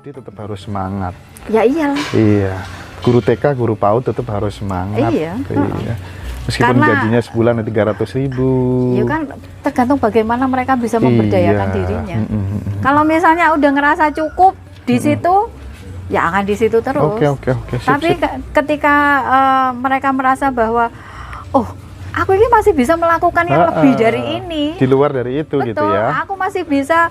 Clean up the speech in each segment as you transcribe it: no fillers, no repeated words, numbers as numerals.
SD tetap harus semangat. Ya iyalah. Iya. Guru TK, guru PAUD tetap harus semangat. Iya. Iya. Meskipun gajinya sebulan 300.000. Ya kan tergantung bagaimana mereka bisa memberdayakan dirinya. Kalau misalnya udah ngerasa cukup di situ, ya akan di situ terus. Oke. Tapi ketika mereka merasa bahwa, oh, aku ini masih bisa melakukan yang lebih dari ini. Di luar dari itu. Betul, gitu ya. aku masih bisa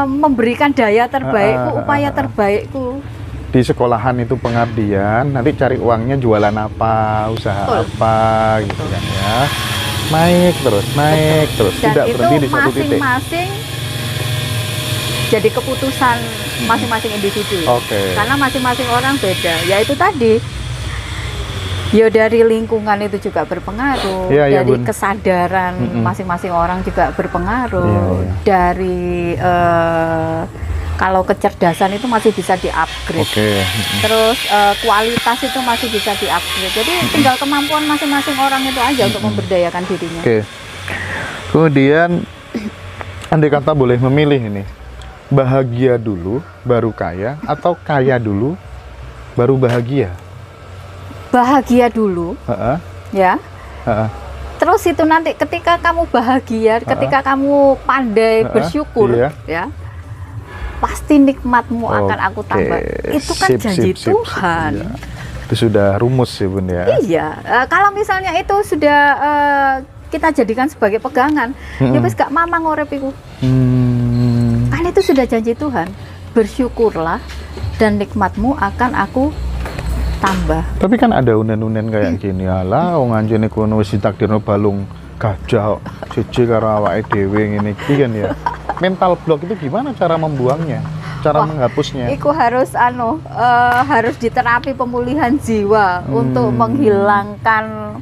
memberikan daya terbaikku, upaya terbaikku. Di sekolahan itu pengabdian, nanti cari uangnya jualan apa, usaha apa, gitu kan ya. Naik terus. Dan tidak berhenti di satu titik. Masing-masing jadi keputusan masing-masing individu. Karena masing-masing orang beda. Ya itu tadi. Ya dari lingkungan itu juga berpengaruh, dari kesadaran masing-masing orang juga berpengaruh, dari kalau kecerdasan itu masih bisa di-upgrade, terus kualitas itu masih bisa di-upgrade. Jadi tinggal kemampuan masing-masing orang itu aja untuk memberdayakan dirinya. Kemudian, andai kata boleh memilih ini, bahagia dulu baru kaya atau kaya dulu baru bahagia? Bahagia dulu, ya. Terus itu nanti ketika kamu bahagia, ketika kamu pandai bersyukur, ya, pasti nikmatmu akan aku tambah. Itu kan janji Tuhan. Ya. Itu sudah rumus ya Bun ya. Iya. Kalau misalnya itu sudah kita jadikan sebagai pegangan, ya wis gak mamang urip iku. Kan itu sudah janji Tuhan. Bersyukurlah dan nikmatmu akan aku tambah. Tapi kan ada unen-unen kayak gini, alah wong anjene kono wis ditakdirno balung gajah siji karo awake dhewe ngene iki kan ya. Mental block itu gimana cara membuangnya? Cara menghapusnya? Iku harus harus diterapi pemulihan jiwa untuk menghilangkan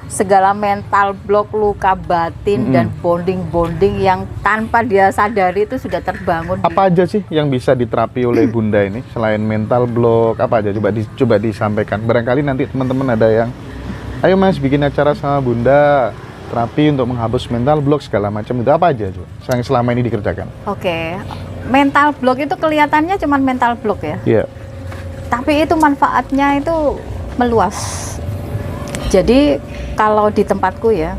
segala mental block, luka batin dan bonding-bonding yang tanpa dia sadari itu sudah terbangun. Apa aja sih yang bisa diterapi oleh Bunda ini selain mental block? Apa aja coba disampaikan. Barangkali nanti teman-teman ada yang, ayo Mas bikin acara sama Bunda terapi untuk menghapus mental block segala macam, itu apa aja tuh yang selama ini dikerjakan? Mental block itu kelihatannya cuma mental block ya. Iya. Tapi itu manfaatnya itu meluas. Jadi kalau di tempatku ya,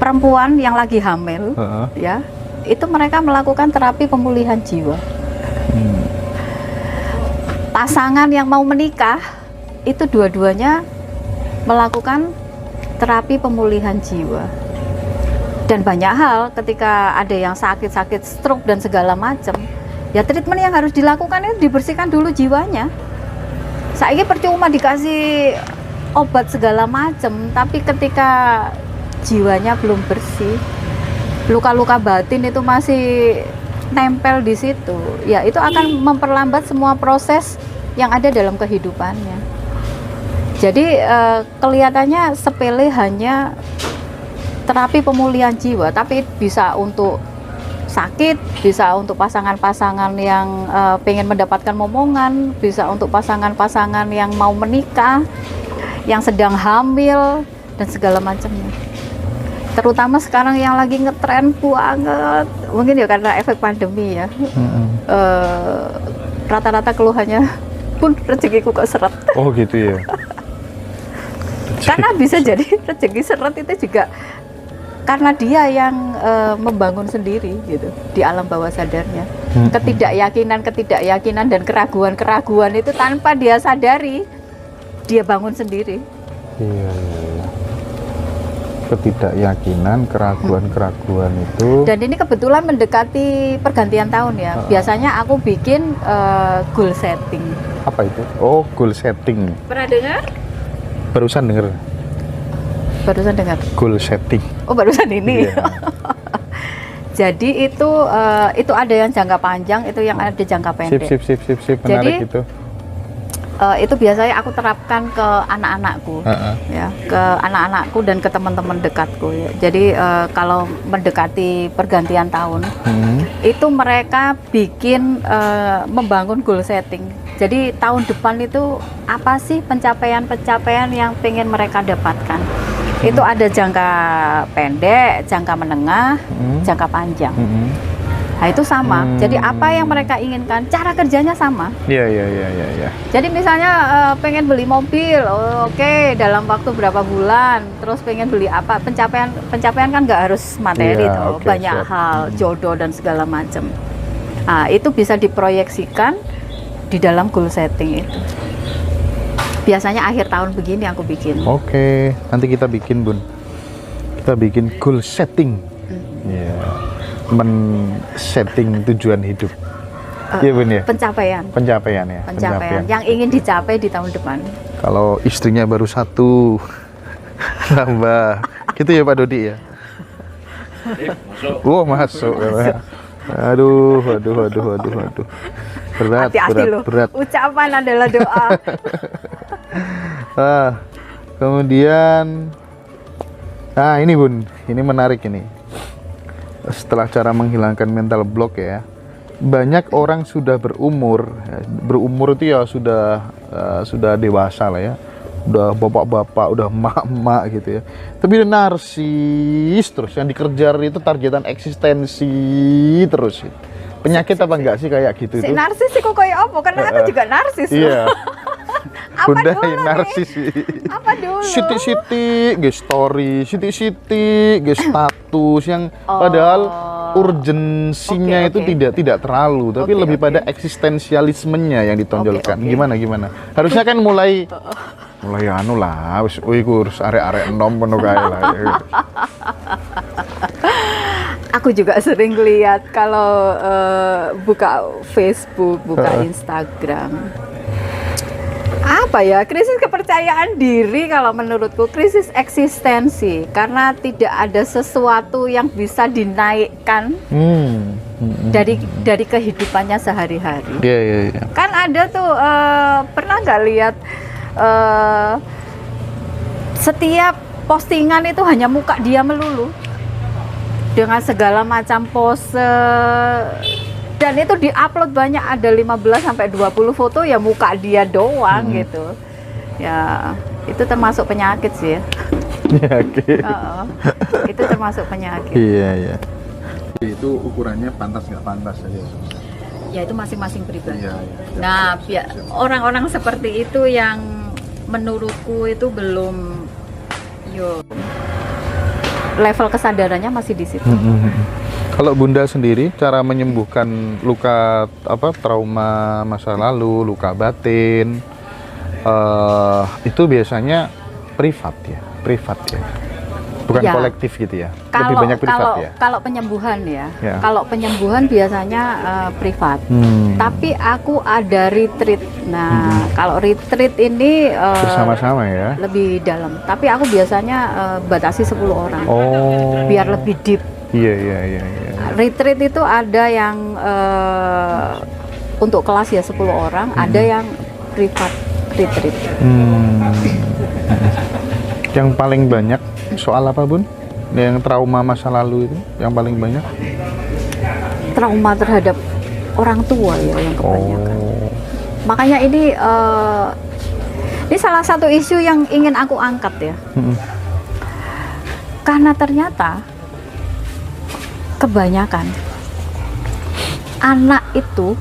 perempuan yang lagi hamil, ya, itu mereka melakukan terapi pemulihan jiwa. Pasangan yang mau menikah, itu dua-duanya melakukan terapi pemulihan jiwa. Dan banyak hal ketika ada yang sakit-sakit stroke dan segala macam, ya treatment yang harus dilakukan itu dibersihkan dulu jiwanya. Saya percuma dikasih obat segala macam, tapi ketika jiwanya belum bersih, luka-luka batin itu masih nempel di situ, ya itu akan memperlambat semua proses yang ada dalam kehidupannya. Jadi kelihatannya sepele hanya terapi pemulihan jiwa, tapi bisa untuk sakit, bisa untuk pasangan-pasangan yang pengen mendapatkan momongan, bisa untuk pasangan-pasangan yang mau menikah, yang sedang hamil dan segala macamnya. Terutama sekarang yang lagi ngetren banget, mungkin ya karena efek pandemi ya. Rata-rata keluhannya pun rezekiku kok seret. Oh gitu ya. Karena bisa jadi rezeki seret itu juga karena dia yang membangun sendiri gitu di alam bawah sadarnya. Ketidakyakinan dan keraguan itu tanpa dia sadari, dia bangun sendiri. Iya. Ketidakyakinan, keraguan itu. Dan ini kebetulan mendekati pergantian tahun ya. Biasanya aku bikin goal setting. Apa itu? Oh, goal setting. Pernah dengar? Barusan dengar. Goal setting. Oh, barusan ini. Yeah. Jadi itu ada yang jangka panjang, itu yang ada jangka pendek. Sip. Menarik. Jadi, itu biasanya aku terapkan ke anak-anakku, ya, ke anak-anakku dan ke teman-teman dekatku. Ya. Jadi kalau mendekati pergantian tahun, itu mereka bikin membangun goal setting. Jadi tahun depan itu apa sih pencapaian-pencapaian yang pengen mereka dapatkan? Itu ada jangka pendek, jangka menengah, jangka panjang. Nah, itu sama. Jadi apa yang mereka inginkan, cara kerjanya sama. Iya. Jadi misalnya pengen beli mobil, oke, dalam waktu berapa bulan, terus pengen beli apa, pencapaian kan nggak harus materi Iya, tuh, oke, banyak siap. hal, jodoh dan segala macam. Nah, itu bisa diproyeksikan di dalam goal setting itu. Biasanya akhir tahun begini aku bikin. Oke, nanti kita bikin Bun. Kita bikin goal setting. Iya. Men-setting tujuan hidup. Iya Bun ya. Pencapaian Ya. yang ingin dicapai di tahun depan. Kalau istrinya baru satu, tambah. Gitu ya Pak Dodi ya. Masuk. Ya, Pak. Aduh. Hati-hati loh. Berat. Ucapan adalah doa. Kemudian, nah ini Bun, ini menarik ini. Setelah cara menghilangkan mental block ya, banyak orang sudah berumur itu ya sudah dewasa lah ya, udah bapak-bapak, udah emak-emak gitu ya. Tapi dia narsis terus, yang dikejar itu targetan eksistensi terus. Penyakit apa enggak sih kayak gitu Si tuh? narsis sih kok kayak apa? Karena aku juga narsis. Iya. Apa Bunda dulu yang nih? narsis. Apa dulu? Siti-siti, story, siti-siti, status yang padahal urgensinya Oke, itu oke. tidak terlalu, tapi Oke, lebih oke. pada eksistensialismenya yang ditonjolkan. Oke. Gimana? Harusnya kan mulai anu lah, wis urus arek-arek enom ngono kae lah. Aku juga sering lihat kalau buka Facebook, buka Instagram. Apa ya, krisis kepercayaan diri kalau menurutku, krisis eksistensi, karena tidak ada sesuatu yang bisa dinaikkan dari kehidupannya sehari-hari. Iya. Kan ada tuh, pernah nggak lihat setiap postingan itu hanya muka dia melulu dengan segala macam pose, dan itu diupload banyak, ada 15 sampai 20 foto ya muka dia doang gitu. Ya, itu termasuk penyakit sih ya. Oke. Itu termasuk penyakit. Iya. Itu ukurannya pantas nggak pantas aja. Ya itu masing-masing pribadi. Iya. Nah, orang-orang seperti itu yang menurutku itu belum level kesadarannya masih di situ. Kalau Bunda sendiri, cara menyembuhkan luka trauma masa lalu, luka batin, itu biasanya privat ya, bukan Ya. kolektif gitu ya. Lebih banyak privat ya. Kalau penyembuhan ya, Ya. kalau penyembuhan biasanya privat. Tapi aku ada retreat. Nah, kalau retreat ini Bersama-sama ya. lebih dalam. Tapi aku biasanya batasi 10 orang. Oh. Biar lebih deep. Iya. Retreat itu ada yang untuk kelas ya 10 orang, ada yang privat retreat. Yang paling banyak soal apa Bun? Yang trauma masa lalu itu yang paling banyak? Trauma terhadap orang tua ya yang kebanyakan. Makanya ini salah satu isu yang ingin aku angkat ya. Karena ternyata kebanyakan anak itu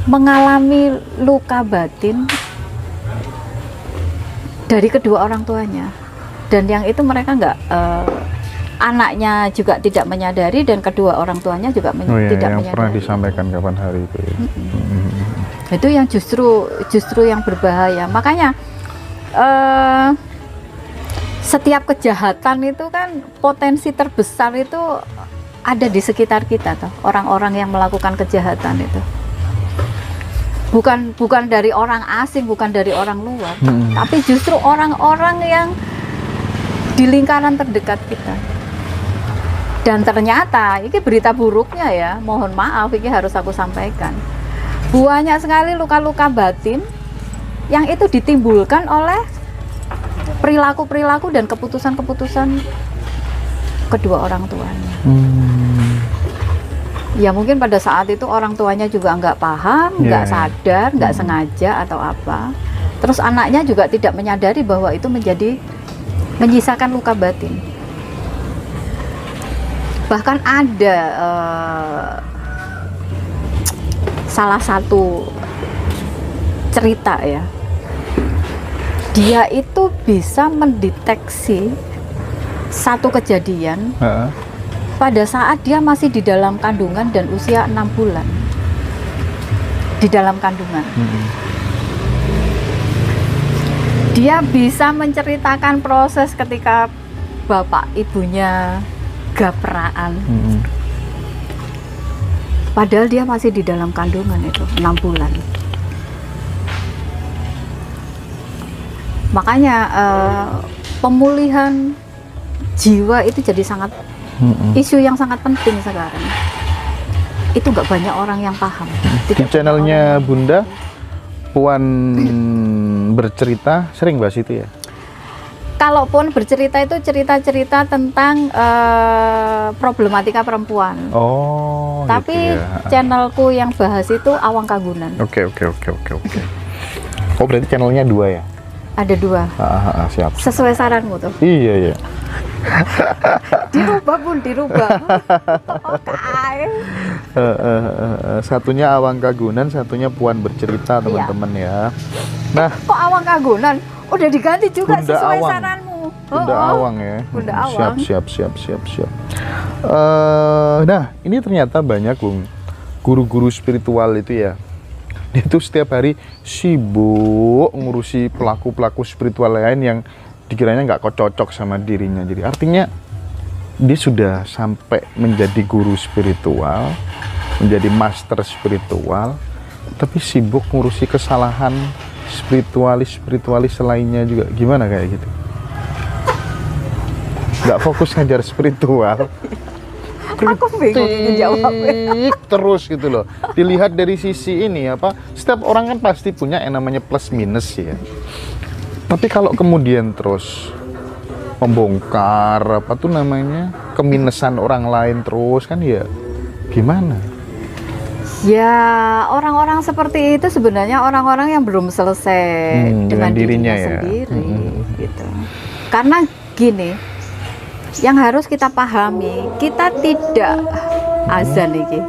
mengalami luka batin dari kedua orang tuanya, dan yang itu mereka nggak, anaknya juga tidak menyadari dan kedua orang tuanya juga tidak yang menyadari. pernah disampaikan kapan hari itu ya. Itu yang justru yang berbahaya. Makanya setiap kejahatan itu kan potensi terbesar itu ada di sekitar kita tuh, orang-orang yang melakukan kejahatan itu. Bukan dari orang asing, bukan dari orang luar, tapi justru orang-orang yang di lingkaran terdekat kita. Dan ternyata ini berita buruknya ya, mohon maaf ini harus aku sampaikan. Banyak sekali luka-luka batin yang itu ditimbulkan oleh perilaku-perilaku dan keputusan-keputusan kedua orang tuanya. Ya mungkin pada saat itu orang tuanya juga nggak paham, nggak sadar, nggak sengaja atau apa. Terus anaknya juga tidak menyadari bahwa itu menyisakan luka batin. Bahkan ada salah satu cerita ya, dia itu bisa mendeteksi satu kejadian pada saat dia masih di dalam kandungan dan usia 6 bulan di dalam kandungan. Dia bisa menceritakan proses ketika bapak ibunya gapraan. Padahal dia masih di dalam kandungan itu 6 bulan. Makanya pemulihan jiwa itu jadi sangat isu yang sangat penting sekarang. Itu nggak banyak orang yang paham. Di channelnya Bunda, Puan bercerita sering bahas itu ya? Kalaupun bercerita itu cerita-cerita tentang problematika perempuan. Oh. Tapi gitu ya. channelku yang bahas itu Awang Kagunan. Oke. Oh berarti channelnya 2 ya? Ada 2. Siap. Sesuai saranmu tuh. Iya. Dirubah pun dirubah. Satunya Awang Kagunan, satunya Puan bercerita teman-teman ya. Nah, Kok Awang Kagunan? Udah diganti juga Bunda sesuai Awang. saranmu. Bunda Awang ya. Bunda Awang. Siap. Nah, ini ternyata banyak Bung guru-guru spiritual itu ya. Dia tuh setiap hari sibuk ngurusi pelaku-pelaku spiritual lain yang dikiranya nggak cocok sama dirinya. Jadi artinya dia sudah sampai menjadi guru spiritual, menjadi master spiritual, tapi sibuk ngurusi kesalahan spiritualis lainnya juga. Gimana kayak gitu? Nggak fokus ngajar spiritual. Aku bingung jawabnya. Terus gitu loh. Dilihat dari sisi ini apa, setiap orang kan pasti punya yang namanya plus minus ya. Tapi kalau kemudian terus membongkar apa tuh namanya keminusan orang lain terus kan ya gimana? Ya orang-orang seperti itu sebenarnya orang-orang yang belum selesai dengan dirinya ya? sendiri gitu. Karena gini, yang harus kita pahami, kita tidak azan iki.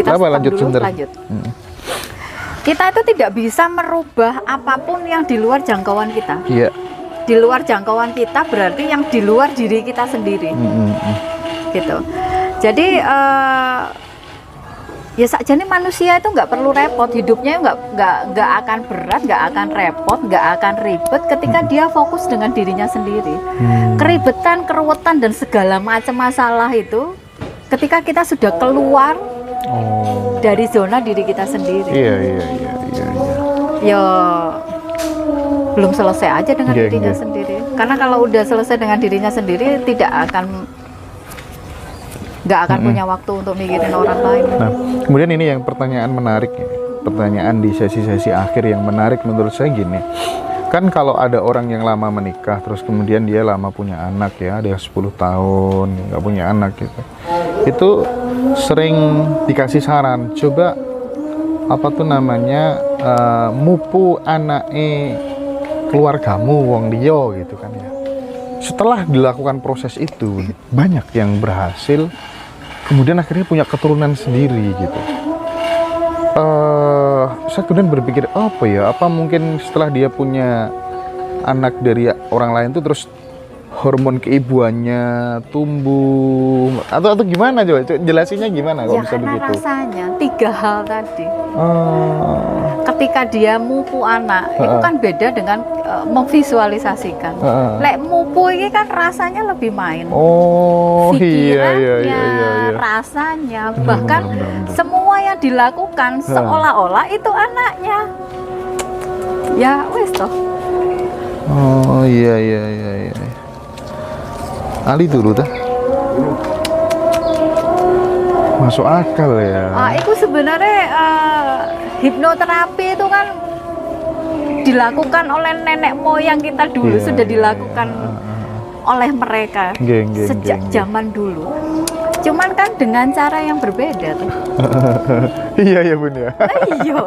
Kita stop lanjut dulu, sebentar. lanjut. Kita itu tidak bisa merubah apapun yang di luar jangkauan kita. Iya. Di luar jangkauan kita berarti yang di luar diri kita sendiri. Gitu. Jadi ya sakjane manusia itu nggak perlu repot, hidupnya nggak akan berat, nggak akan repot, nggak akan ribet ketika dia fokus dengan dirinya sendiri. Keribetan, keruwetan dan segala macam masalah itu ketika kita sudah keluar dari zona diri kita sendiri. Iya. Ya belum selesai aja dengan dirinya sendiri. Karena kalau udah selesai dengan dirinya sendiri nggak akan punya waktu untuk mikirin orang lain. Nah, kemudian ini yang pertanyaan menarik ya. Pertanyaan di sesi-sesi akhir yang menarik menurut saya gini. Kan kalau ada orang yang lama menikah terus kemudian dia lama punya anak ya, ada yang 10 tahun nggak punya anak gitu. Itu sering dikasih saran, coba apa tuh namanya mupu anake keluargamu wong liya gitu kan ya. Setelah dilakukan proses itu banyak yang berhasil, kemudian akhirnya punya keturunan sendiri gitu. Saya kemudian berpikir apa mungkin setelah dia punya anak dari orang lain tuh terus hormon keibuannya tumbuh atau gimana coba jelasinnya gimana kalau ya bisa karena begitu? Rasanya 3 hal tadi. Ketika dia mupu anak itu kan beda dengan memvisualisasikan. Lek mupu ini kan rasanya lebih main. Pikirannya, rasanya, bahkan semua yang dilakukan seolah-olah itu anaknya. Ya wes toh. Iya. Ali dulu dah. Masuk akal ya. Itu sebenarnya hipnoterapi itu kan dilakukan oleh nenek moyang kita dulu, sudah dilakukan oleh mereka sejak zaman dulu. Cuman kan dengan cara yang berbeda tuh. Iya Bun ya. Iya.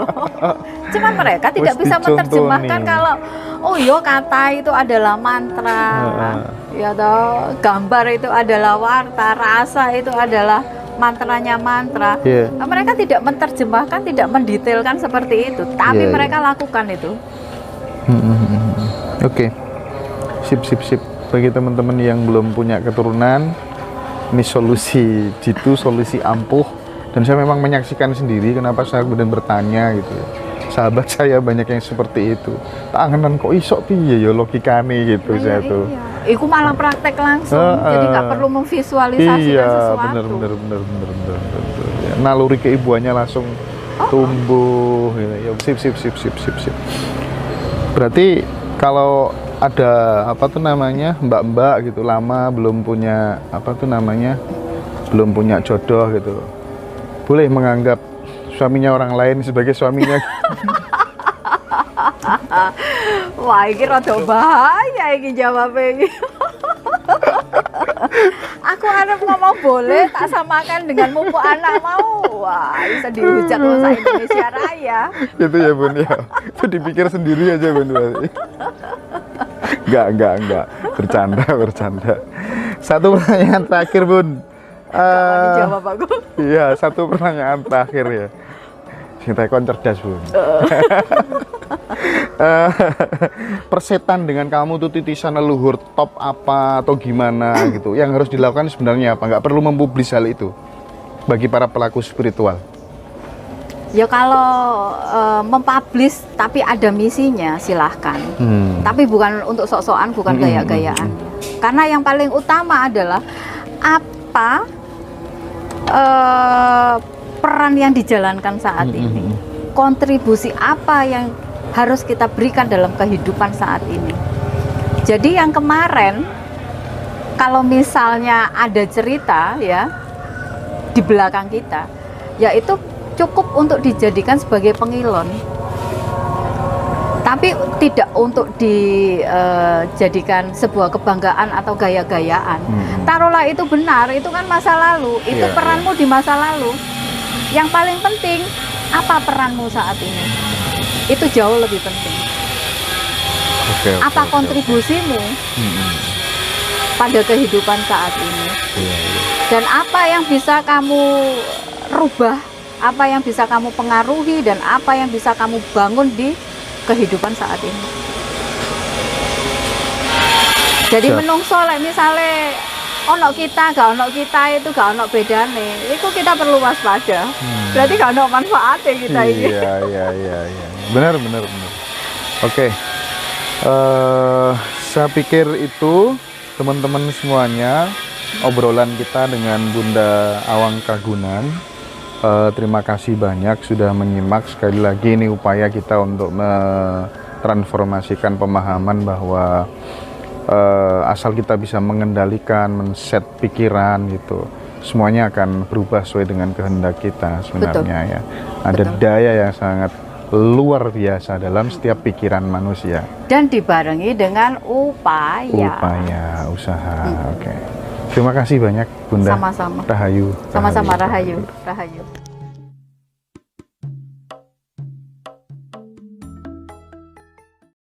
Cuman mereka tidak bisa menerjemahkan kalau kata itu adalah mantra. ya toh, gambar itu adalah warta, rasa itu adalah mantranya mantra. Iya. Nah, mereka tidak menerjemahkan, tidak mendetailkan seperti itu, tapi Iya, mereka lakukan itu. Oke. Sip. Bagi teman-teman yang belum punya keturunan, ini solusi jitu, solusi ampuh. Dan saya memang menyaksikan sendiri, kenapa saya kemudian bertanya gitu ya. Sahabat saya banyak yang seperti itu. Tanganan kok iso piye ya logikane gitu saya tuh. Iya. Iku malah praktek langsung, jadi nggak perlu memvisualisasikan sesuatu. Bener. Ya, naluri keibuannya langsung tumbuh gitu. Ya, sip. Berarti kalau ada apa tuh namanya mbak-mbak gitu lama belum punya belum punya jodoh gitu, boleh menganggap suaminya orang lain sebagai suaminya. Wah, ini rada bahaya ini jawabnya ini. Aku harap ngomong boleh tak samakan dengan mumpuk anak mau. Wah, bisa dihujat loh sa Indonesia Raya. Gitu ya Bun ya. Itu dipikir sendiri aja Bun. Enggak. Bercanda. Satu pertanyaan terakhir Bun. Jawab aku. Iya, satu pertanyaan terakhir ya. Sing tekon cerdas Bun. Persetan dengan kamu tuh titisan leluhur top apa atau gimana gitu, yang harus dilakukan sebenarnya apa? Nggak perlu mempublis hal itu bagi para pelaku spiritual. Ya kalau mempublish tapi ada misinya silahkan, tapi bukan untuk sok-sokan, bukan gaya-gayaan. Karena yang paling utama adalah apa peran yang dijalankan saat ini, kontribusi apa yang harus kita berikan dalam kehidupan saat ini. Jadi yang kemarin, kalau misalnya ada cerita ya di belakang kita, ya itu cukup untuk dijadikan sebagai pengilon, tapi tidak untuk dijadikan sebuah kebanggaan atau gaya-gayaan. Taruhlah itu benar, itu kan masa lalu, itu peranmu di masa lalu. Yang paling penting, apa peranmu saat ini? Itu jauh lebih penting. Apa kontribusimu pada kehidupan saat ini? Dan apa yang bisa kamu rubah, apa yang bisa kamu pengaruhi, dan apa yang bisa kamu bangun di kehidupan saat ini. Jadi menungso misalnya ono kita, gak ono kita itu gak ono bedane. Itu kita perlu waspada. Berarti gak ono manfaatnya kita ini. Iya. Benar. Oke. Saya pikir itu teman-teman semuanya obrolan kita dengan Bunda Awang Kagunan. Terima kasih banyak sudah menyimak. Sekali lagi ini upaya kita untuk mentransformasikan pemahaman bahwa asal kita bisa mengendalikan, men-set pikiran gitu, semuanya akan berubah sesuai dengan kehendak kita sebenarnya. Ya. Ada daya yang sangat luar biasa dalam setiap pikiran manusia. Dan dibarengi dengan upaya, usaha. Oke. Terima kasih banyak Bunda. Sama-sama. Rahayu. Sama-sama Rahayu.